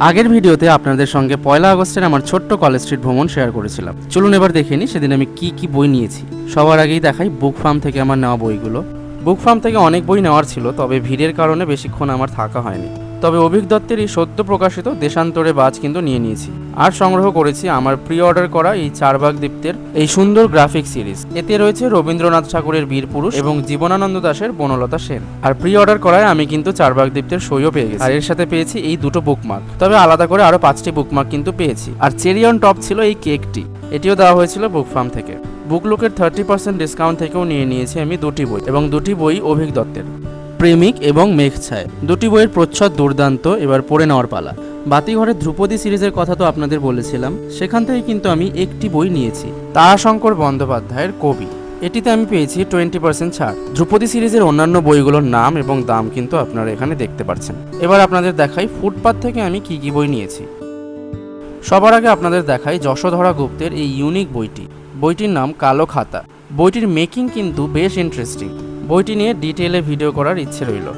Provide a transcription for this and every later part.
আগের ভিডিওতে আপনাদের সঙ্গে 1 আগস্টের আমার ছোট্ট কলেজ স্ট্রিট ভ্রমণ শেয়ার করেছিলাম। চলুন এবার দেখে নিই সেদিন আমি কি বই নিয়েছি। সবার আগেই দেখাই বুক ফার্ম থেকে আমার নেওয়া বইগুলো। বুক ফার্ম থেকে অনেক বই নেওয়ার ছিল, তবে ভিড়ের কারণে বেশিক্ষণ আমার থাকা হয়নি। তবে অভিক দত্তের এই সদ্য প্রকাশিত দেশান্তরে বাজ কিন্তু নিয়ে নিয়েছি। আর সংগ্রহ করেছি আমার প্রি অর্ডার করা এই চারবাগ দীপ্তের এই সুন্দর গ্রাফিক সিরিজ। এতে রয়েছে রবীন্দ্রনাথ ঠাকুরের বীরপুরুষ এবং জীবনানন্দ দাশের বনলতা সেন। আর প্রি অর্ডার করায় আমি কিন্তু চারবাগ দীপ্তের সইও পেয়ে গেছি। আর এর সাথে পেয়েছি এই দুটো বুকমার্ক, তবে আলাদা করে আরো 5টি বুকমার্ক কিন্তু পেয়েছি। আর চেরি অন টপ ছিল এই কেকটি, এটিও দেওয়া হয়েছিল বুক ফার্ম থেকে। বুকলুকের 30% ডিসকাউন্ট থেকেও নিয়ে নিয়েছি আমি দুটি বই, এবং দুটি বই অভিক দত্তের, প্রেমিক এবং মেঘছায়। দুটি বইয়ের প্রচ্ছদ দুর্দান্ত। এবার পড়ে নেওয়ার পালা। বাতিঘরের ধ্রুপদী সিরিজের কথা তো আপনাদের বলেছিলাম, সেখান থেকে কিন্তু আমি একটি বই নিয়েছি, তারাশঙ্কর বন্দ্যোপাধ্যায়ের কবি। এটিতে আমি পেয়েছি 20% ছাড়। ধ্রুপদী সিরিজের অন্যান্য বইগুলোর নাম এবং দাম কিন্তু আপনারা এখানে দেখতে পাচ্ছেন। এবার আপনাদের দেখাই ফুটপাত থেকে আমি কি বই নিয়েছি। সবার আগে আপনাদের দেখাই যশোধরা গুপ্তের এই ইউনিক বইটি। বইটির নাম কালো খাতা। বইটির মেকিং কিন্তু বেশ ইন্টারেস্টিং। বইটি নিয়ে ডিটেইলে ভিডিও করার ইচ্ছে রইল।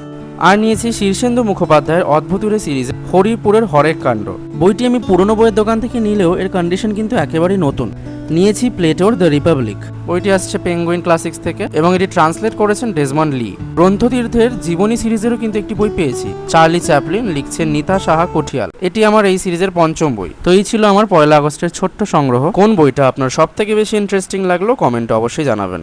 আর নিয়েছি শীর্ষেন্দু মুখোপাধ্যায়ের অদ্ভুতুরে সিরিজ হরিপুরের হরেক কাণ্ড। বইটি আমি পুরনো বইয়ের দোকান থেকে নিলেও এর কন্ডিশন কিন্তু একেবারেই নতুন। নিয়েছি প্লেটোর দ্য রিপাবলিক। বইটি আসছে পেঙ্গুইন ক্লাসিক্স থেকে এবং এটি ট্রান্সলেট করেছেন ডেজমন্ড লি। গ্রন্থতীর্থের জীবনী সিরিজেরও কিন্তু একটি বই পেয়েছি। চার্লি চ্যাপলিন লিখছেন নিতা সাহা কঠিয়াল। এটি আমার এই সিরিজের 5ম বই। তো এই ছিল আমার 1 আগস্টের ছোট্ট সংগ্রহ। কোন বইটা আপনার সব থেকে বেশি ইন্টারেস্টিং লাগলো কমেন্টে অবশ্যই জানাবেন।